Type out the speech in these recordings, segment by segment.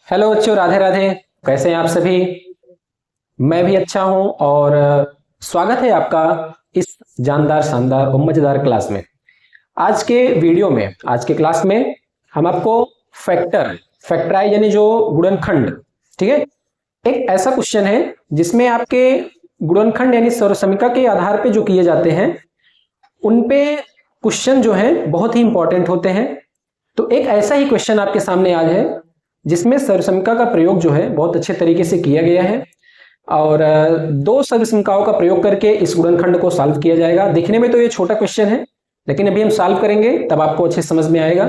Hello बच्चों, राधे राधे। कैसे हैं आप सभी? मैं भी अच्छा हूं और स्वागत है आपका इस जानदार शानदार और मजेदार क्लास में। आज के वीडियो में, आज के क्लास में हम आपको फैक्टराइज यानी जो गुणनखंड, ठीक है, एक ऐसा क्वेश्चन है जिसमें आपके गुणनखंड यानी सर्वसमीका के आधार पे जो किए जाते हैं उन पे क्वेश्चन जो है बहुत ही इंपॉर्टेंट होते हैं। तो एक ऐसा ही क्वेश्चन आपके सामने आज है जिसमें सर्वसमीका का प्रयोग जो है बहुत अच्छे तरीके से किया गया है और दो सर्वसमीकाओं का प्रयोग करके इस गुणनखंड को सॉल्व किया जाएगा। देखने में तो ये छोटा क्वेश्चन है, लेकिन अभी हम सॉल्व करेंगे तब आपको अच्छे समझ में आएगा।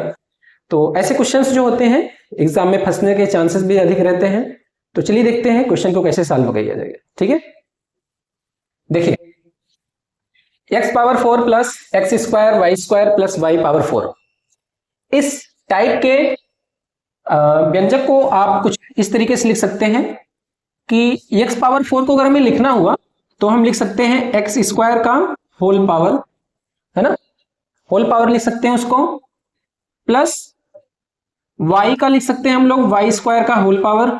तो ऐसे क्वेश्चंस जो होते हैं एग्जाम में फंसने के चांसेस भी अधिक रहते हैं। तो चलिए देखते हैं क्वेश्चन को कैसे सॉल्व किया जाएगा। ठीक है, देखिए, x power 4 plus x square y square plus y power 4, इस टाइप के व्यंजक को आप कुछ इस तरीके से लिख सकते हैं कि x पावर 4 को अगर हमें लिखना हुआ तो हम लिख सकते हैं एक्स स्क्वायर का होल पावर, है ना, होल पावर लिख सकते हैं उसको, प्लस y का लिख सकते हैं हम लोग वाई स्क्वायर का होल पावर,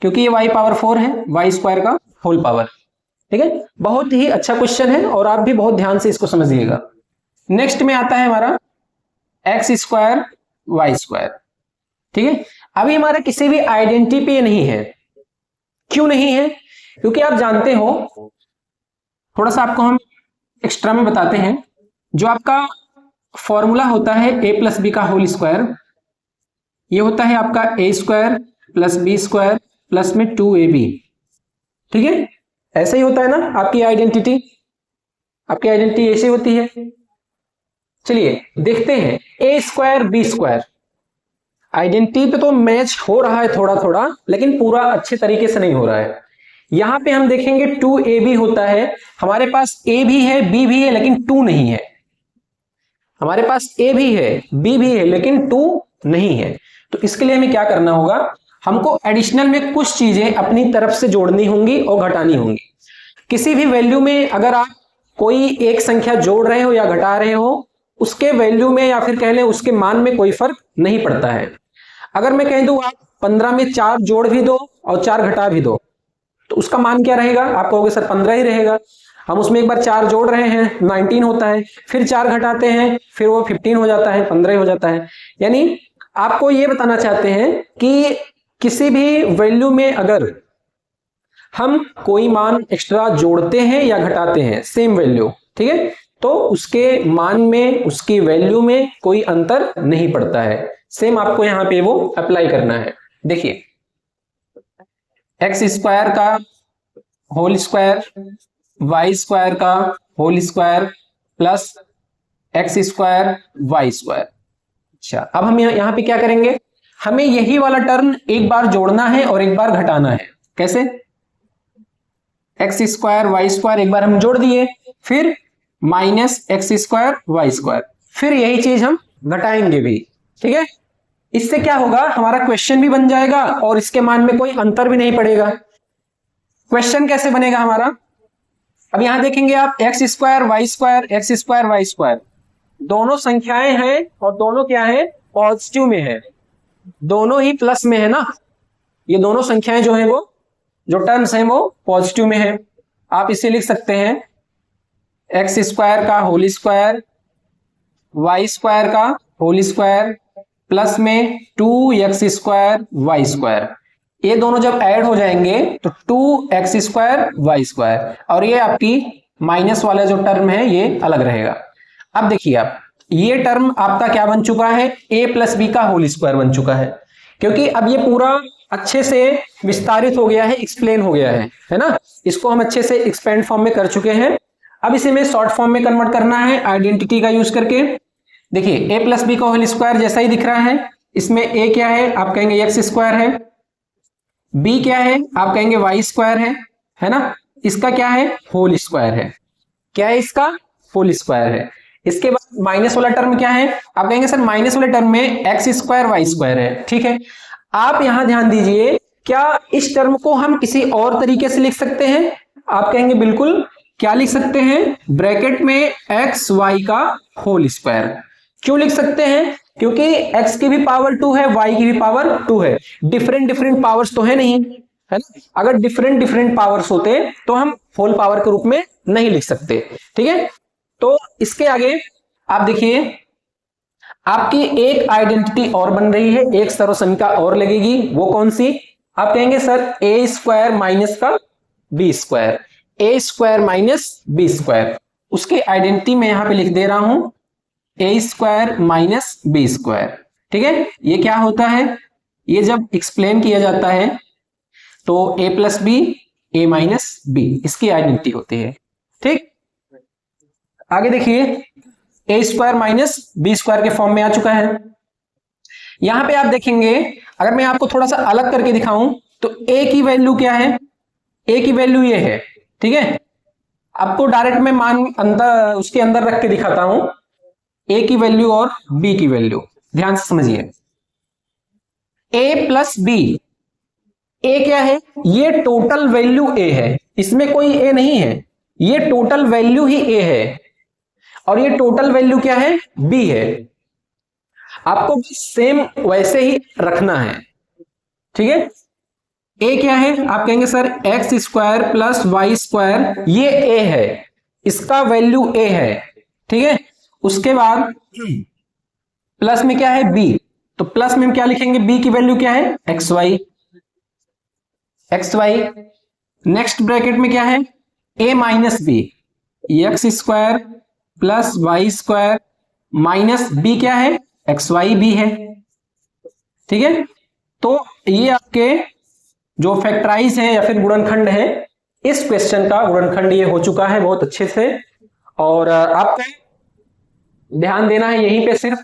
क्योंकि ये y पावर 4 है, वाई स्क्वायर का होल पावर। ठीक है, बहुत ही अच्छा क्वेश्चन है और आप भी बहुत ध्यान से इसको समझिएगा। नेक्स्ट में आता है हमारा एक्स स्क्वायर वाई स्क्वायर। ठीक है, अभी हमारा किसी भी आइडेंटिटी पे नहीं है। क्यों नहीं है? क्योंकि आप जानते हो, थोड़ा सा आपको हम एक्स्ट्रा में बताते हैं, जो आपका फॉर्मूला होता है ए प्लस बी का होल स्क्वायर, ये होता है आपका A square plus B square plus में 2ab। ठीक है, ऐसे ही होता है ना आपकी आइडेंटिटी, आपकी आइडेंटिटी ऐसे होती है। चलिए देखते हैं, ए स्क्वायर बी स्क्वायर आइडेंटिटी पे तो मैच हो रहा है थोड़ा थोड़ा, लेकिन पूरा अच्छे तरीके से नहीं हो रहा है। यहां पे हम देखेंगे 2ab होता है, हमारे पास a भी है b भी है लेकिन 2 नहीं है। हमारे पास a भी है b भी है लेकिन 2 नहीं है। तो इसके लिए हमें क्या करना होगा, हमको एडिशनल में कुछ चीजें अपनी तरफ से जोड़नी होंगी और घटानी होंगी। किसी भी वैल्यू में अगर आप कोई एक संख्या जोड़ रहे हो या घटा रहे हो, उसके वैल्यू में या फिर कह लें उसके मान में कोई फर्क नहीं पड़ता है। अगर मैं कह दूं आप 15 में 4 जोड़ भी दो और 4 घटा भी दो तो उसका मान क्या रहेगा? आप कहोगे सर 15 ही रहेगा। हम उसमें एक बार 4 जोड़ रहे हैं 19 होता है, फिर 4 घटाते हैं फिर वो 15 हो जाता है, 15 हो जाता है। यानी आपको ये बताना चाहते हैं कि किसी भी वैल्यू में अगर हम कोई मान एक्स्ट्रा जोड़ते हैं या घटाते हैं सेम वैल्यू, ठीक है, तो उसके मान में, उसकी वैल्यू में कोई अंतर नहीं पड़ता है। सेम आपको यहां पे वो अप्लाई करना है। देखिए, एक्स स्क्वायर का होल स्क्वायर वाई स्क्वायर का whole square plus x square y square. अच्छा, अब हम यहां पे क्या करेंगे, हमें यही वाला टर्म एक बार जोड़ना है और एक बार घटाना है। कैसे? एक्स स्क्वायर वाई स्क्वायर एक बार हम जोड़ दिए, फिर minus x square y square, फिर यही चीज हम घटाएंगे भी। ठीक है, इससे क्या होगा, हमारा क्वेश्चन भी बन जाएगा और इसके मान में कोई अंतर भी नहीं पड़ेगा। क्वेश्चन कैसे बनेगा हमारा? अब यहां देखेंगे आप x square y square, x square y square, दोनों संख्याएं हैं और दोनों क्या है, पॉजिटिव में है, दोनों ही प्लस में है ना। ये दोनों संख्याएं जो है वो, जो टर्म्स हैं वो पॉजिटिव में है। आप इसे लिख सकते हैं एक्स स्क्वायर का होल स्क्वायर वाई स्क्वायर का होल स्क्वायर प्लस में 2x स्क्वायर वाई स्क्वायर। ये दोनों जब ऐड हो जाएंगे तो 2x स्क्वायर वाई स्क्वायर, और ये आपकी माइनस वाला जो टर्म है ये अलग रहेगा। अब देखिए आप, ये टर्म आपका क्या बन चुका है, a प्लस बी का होल स्क्वायर बन चुका है, क्योंकि अब ये पूरा अच्छे से विस्तारित हो गया है, एक्सप्लेन हो गया है ना। इसको हम अच्छे से एक्सपेंड फॉर्म में कर चुके हैं। अब इसे में शॉर्ट फॉर्म में कन्वर्ट करना है आइडेंटिटी का यूज करके। देखिए, a प्लस बी का होल स्क्वायर जैसा ही दिख रहा है, इसमें a क्या है, आप कहेंगे एक्स स्क्वायर है, b क्या है, आप कहेंगे वाई स्क्वायर है ना, इसका क्या है, होल स्क्वायर है। क्या है इसका, होल स्क्वायर है। इसके बाद माइनस वाला टर्म क्या है, आप कहेंगे सर माइनस वाले टर्म में एक्स स्क्वायर वाई स्क्वायर है। ठीक है, आप यहां ध्यान दीजिए, क्या इस टर्म को हम किसी और तरीके से लिख सकते हैं? आप कहेंगे बिल्कुल, क्या लिख सकते हैं, ब्रैकेट में एक्स वाई का होल स्क्वायर। क्यों लिख सकते हैं? क्योंकि x की भी पावर 2 है, y की भी पावर 2 है, डिफरेंट डिफरेंट पावर्स तो है नहीं, है ना। अगर डिफरेंट डिफरेंट पावर्स होते तो हम होल पावर के रूप में नहीं लिख सकते, ठीक है। तो इसके आगे आप देखिए, आपकी एक आइडेंटिटी और बन रही है, एक सर्वसमीका और लगेगी, वो कौन सी? आप कहेंगे सर ए स्क्वायर माइनस का बी स्क्वायर, ए स्क्वायर माइनस बी स्क्वायर। उसकी आइडेंटिटी मैं यहां पे लिख दे रहा हूं, ए स्क्वायर माइनस बी स्क्वायर, ठीक है। ये क्या होता है? ये जब एक्सप्लेन किया जाता है तो ए प्लस बी, ए माइनस बी, इसकी आइडेंटिटी होती है, ठीक। आगे देखिए, ए स्क्वायर माइनस बी स्क्वायर के फॉर्म में आ चुका है। यहां पे आप देखेंगे, अगर मैं आपको थोड़ा सा अलग करके दिखाऊं तो ए की वैल्यू क्या है? ए की वैल्यू ये है, ठीक है। आपको डायरेक्ट मैं मान अंदर उसके अंदर रख के दिखाता हूं ए की वैल्यू और बी की वैल्यू, ध्यान से समझिए। ए प्लस बी, ए क्या है? ये टोटल वैल्यू ए है, इसमें कोई ए नहीं है, ये टोटल वैल्यू ही ए है, और ये टोटल वैल्यू क्या है? बी है। आपको सेम वैसे ही रखना है, ठीक है। ए क्या है? आप कहेंगे sir x square plus Y square, ये ए है, इसका वैल्यू ए है, ठीक है। उसके बाद प्लस में क्या है? बी, तो प्लस में हम क्या लिखेंगे? बी की वैल्यू क्या है? X Y, X Y. Next bracket में क्या है? A minus B, X square plus Y square minus B क्या है? एक्स वाई बी है, ठीक है। तो ये आपके जो फैक्टराइज है या फिर गुणनखंड है, इस क्वेश्चन का गुणनखंड ये हो चुका है बहुत अच्छे से। और आपको ध्यान देना है यहीं पे सिर्फ,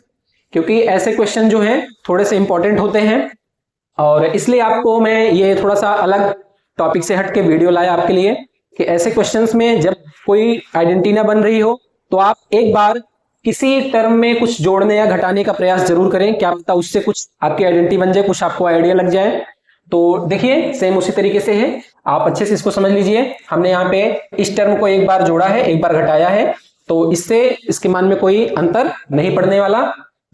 क्योंकि ऐसे क्वेश्चन जो हैं थोड़े से इंपॉर्टेंट होते हैं, और इसलिए आपको मैं ये थोड़ा सा अलग टॉपिक से हट के वीडियो लाया आपके लिए, कि ऐसे क्वेश्चंस में जब कोई आइडेंटिटी ना बन रही हो तो आप एक बार किसी टर्म में कुछ जोड़ने या घटाने का प्रयास जरूर करें, क्या पता उससे कुछ आपकी आइडेंटिटी बन जाए, कुछ आपको आइडिया लग जाए। तो देखिए सेम उसी तरीके से है, आप अच्छे से इसको समझ लीजिए। हमने यहाँ पे इस टर्म को एक बार जोड़ा है, एक बार घटाया है, तो इससे इसके मान में कोई अंतर नहीं पड़ने वाला।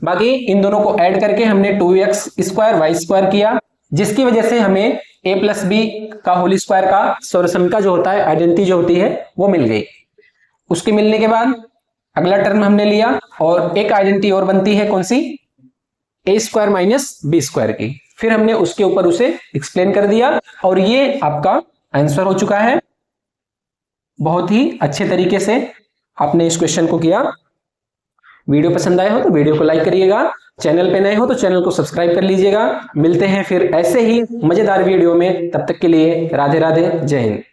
बाकी इन दोनों को ऐड करके हमने 2x स्क्वायर वाई स्क्वायर किया, जिसकी वजह से हमें a प्लस बी का होल स्क्वायर का सर्वसमीका जो होता है, आइडेंटिटी जो होती है, वो मिल गई। उसके मिलने के बाद अगला टर्म हमने लिया, और एक आइडेंटिटी और बनती है, कौन सी? a square minus B square की। फिर हमने उसके ऊपर उसे एक्सप्लेन कर दिया, और ये आपका आंसर हो चुका है। बहुत ही अच्छे तरीके से आपने इस क्वेश्चन को किया। वीडियो पसंद आया हो तो वीडियो को लाइक करिएगा, चैनल पे नए हो तो चैनल को सब्सक्राइब कर लीजिएगा। मिलते हैं फिर ऐसे ही मजेदार वीडियो में, तब तक के लिए राधे राधे, जय हिंद।